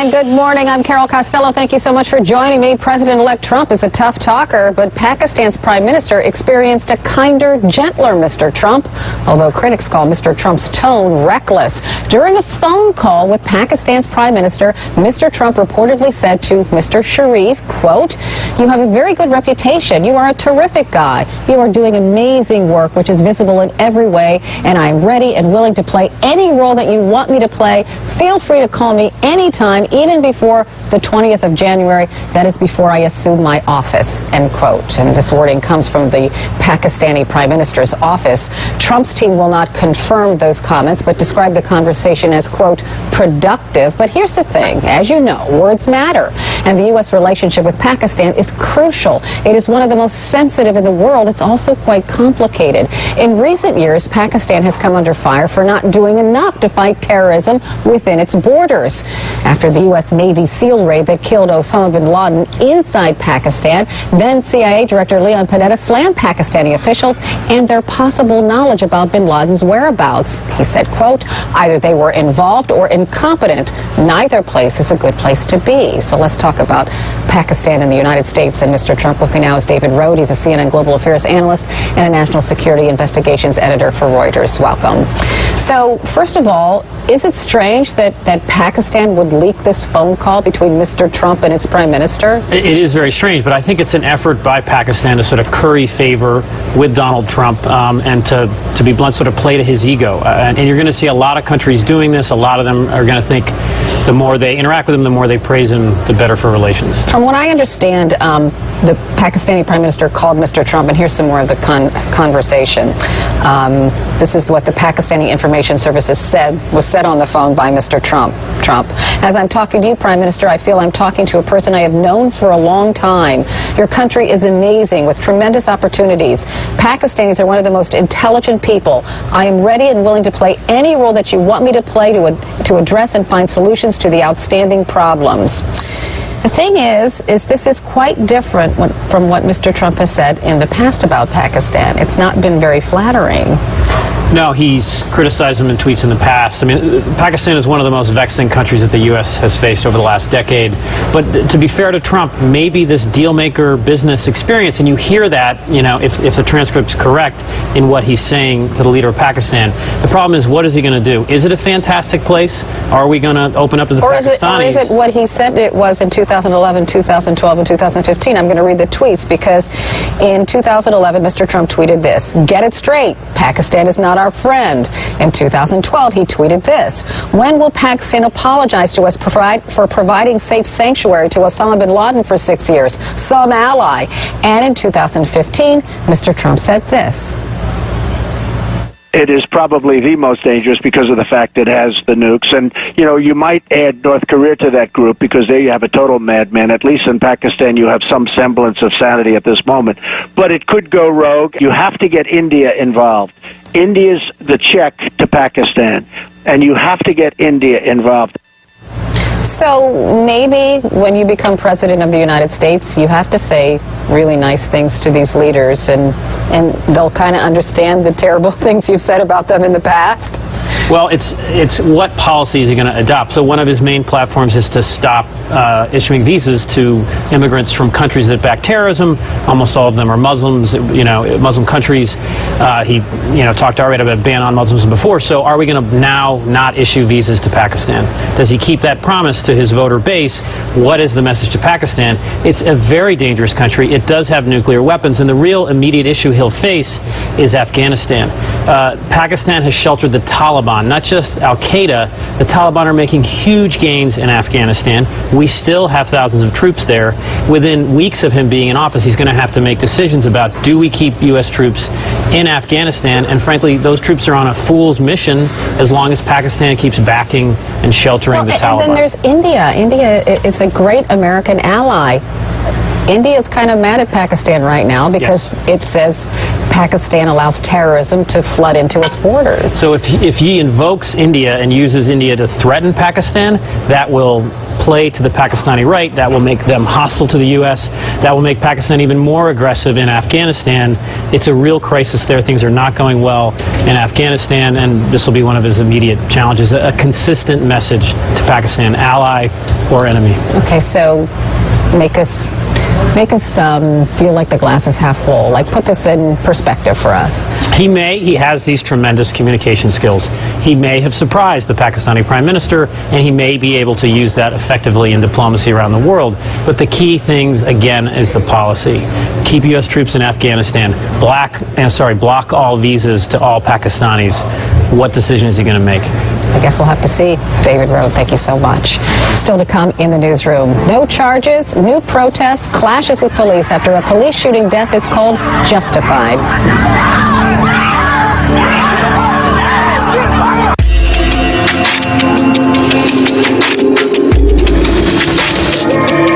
and good morning. I'm Carol Costello. Thank you so much for joining me. President-elect Trump is a tough talker, but Pakistan's prime minister experienced a kinder, gentler Mr. Trump, although critics call Mr. Trump's tone reckless. During a phone call with Pakistan's prime minister, Mr. Trump reportedly said to Mr. Sharif, quote, "You have a very good reputation. You are a terrific guy. You are doing amazing work, which is visible in every way, and I'm ready and willing to play any role that you want me to play. Feel free to call me anytime, even before the 20th of January. That is before I assume my office," end quote. And this wording comes from the Pakistani prime minister's office. Trump's team will not confirm those comments, but describe the conversation as, quote, productive. But here's the thing. As you know, words matter. And the U.S. relationship with Pakistan is crucial. It is one of the most sensitive in the world. It's also quite complicated. In recent years, Pakistan has come under fire for not doing enough to fight terrorism within its borders. After the U.S. Navy SEAL raid that killed Osama bin Laden inside Pakistan, then CIA Director Leon Panetta slammed Pakistani officials and their possible knowledge about bin Laden's whereabouts. He said, quote, "Either they were involved or incompetent. Neither place is a good place to be." So let's talk about Pakistan and the United States and Mr. Trump. With me now is David Rohde. He's a CNN Global Affairs analyst and a national security investigations editor for Reuters. Welcome. So, first of all, is it strange that Pakistan would leak this phone call between Mr. Trump and its prime minister? It is very strange, but I think it's an effort by Pakistan to sort of curry favor with Donald Trump and to be blunt, sort of play to his ego. And you're going to see a lot of countries doing this. A lot of them are going to think the more they interact with him, the more they praise him, the better for relations. From what I understand, the Pakistani prime minister called Mr. Trump, and here's some more of the conversation. This is what the Pakistani Information Services was said on the phone by Mr. Trump. "As I'm talking to you, Prime Minister, I feel I'm talking to a person I have known for a long time. Your country is amazing with tremendous opportunities. Pakistanis are one of the most intelligent people. I am ready and willing to play any role that you want me to play to address and find solutions to the outstanding problems." The thing is this is quite different from what Mr. Trump has said in the past about Pakistan. It's not been very flattering. No, he's criticized them in tweets in the past. I mean, Pakistan is one of the most vexing countries that the U.S. has faced over the last decade. But to be fair to Trump, maybe this deal-maker business experience, and you hear that, you know, if the transcript's correct in what he's saying to the leader of Pakistan. The problem is, what is he going to do? Is it a fantastic place? Are we going to open up to the Pakistanis? Or is it what he said it was in 2011, 2012, and 2015? I'm going to read the tweets because in 2011, Mr. Trump tweeted this: "Get it straight. Pakistan is not our friend." In 2012, he tweeted this: "When will Pakistan apologize to us for providing safe sanctuary to Osama bin Laden for 6 years? Some ally." And in 2015, Mr. Trump said this: "It is probably the most dangerous because of the fact it has the nukes." And, you know, you might add North Korea to that group because there you have a total madman. At least in Pakistan, you have some semblance of sanity at this moment. But it could go rogue. You have to get India involved. India's the check to Pakistan, and you have to get India involved. So maybe when you become president of the United States, you have to say really nice things to these leaders, and they'll kind of understand the terrible things you've said about them in the past. Well, it's what policy is he going to adopt? So one of his main platforms is to stop issuing visas to immigrants from countries that back terrorism. Almost all of them are Muslims, you know, Muslim countries. He, you know, talked already about a ban on Muslims before. So are we going to now not issue visas to Pakistan? Does he keep that promise to his voter base? What is the message to Pakistan? It's a very dangerous country. It does have nuclear weapons, and the real immediate issue he'll face is Afghanistan. Pakistan has sheltered the Taliban, not just al-Qaeda. The Taliban are making huge gains in Afghanistan. We still have thousands of troops there. Within weeks of him being in office, he's going to have to make decisions about, do we keep U.S. troops in Afghanistan? And frankly, those troops are on a fool's mission as long as Pakistan keeps backing and sheltering the Taliban. And then there's India. India is a great American ally. India is kind of mad at Pakistan right now because it says Pakistan allows terrorism to flood into its borders. So if he invokes India and uses India to threaten Pakistan, that will play to the Pakistani right. That will make them hostile to the U.S. That will make Pakistan even more aggressive in Afghanistan. It's a real crisis there. Things are not going well in Afghanistan, and this will be one of his immediate challenges, a consistent message to Pakistan, ally or enemy. Okay, so make us feel like the glass is half full. Like, put this in perspective for us. He has these tremendous communication skills. He may have surprised the Pakistani Prime Minister, and he may be able to use that effectively in diplomacy around the world. But the key things, again, is the policy. Keep U.S. troops in Afghanistan. Block all visas to all Pakistanis. What decision is he going to make? I guess we'll have to see. David Rohde, thank you so much. Still to come in the newsroom. No charges, new protests, clashes with police after a police shooting death is called justified.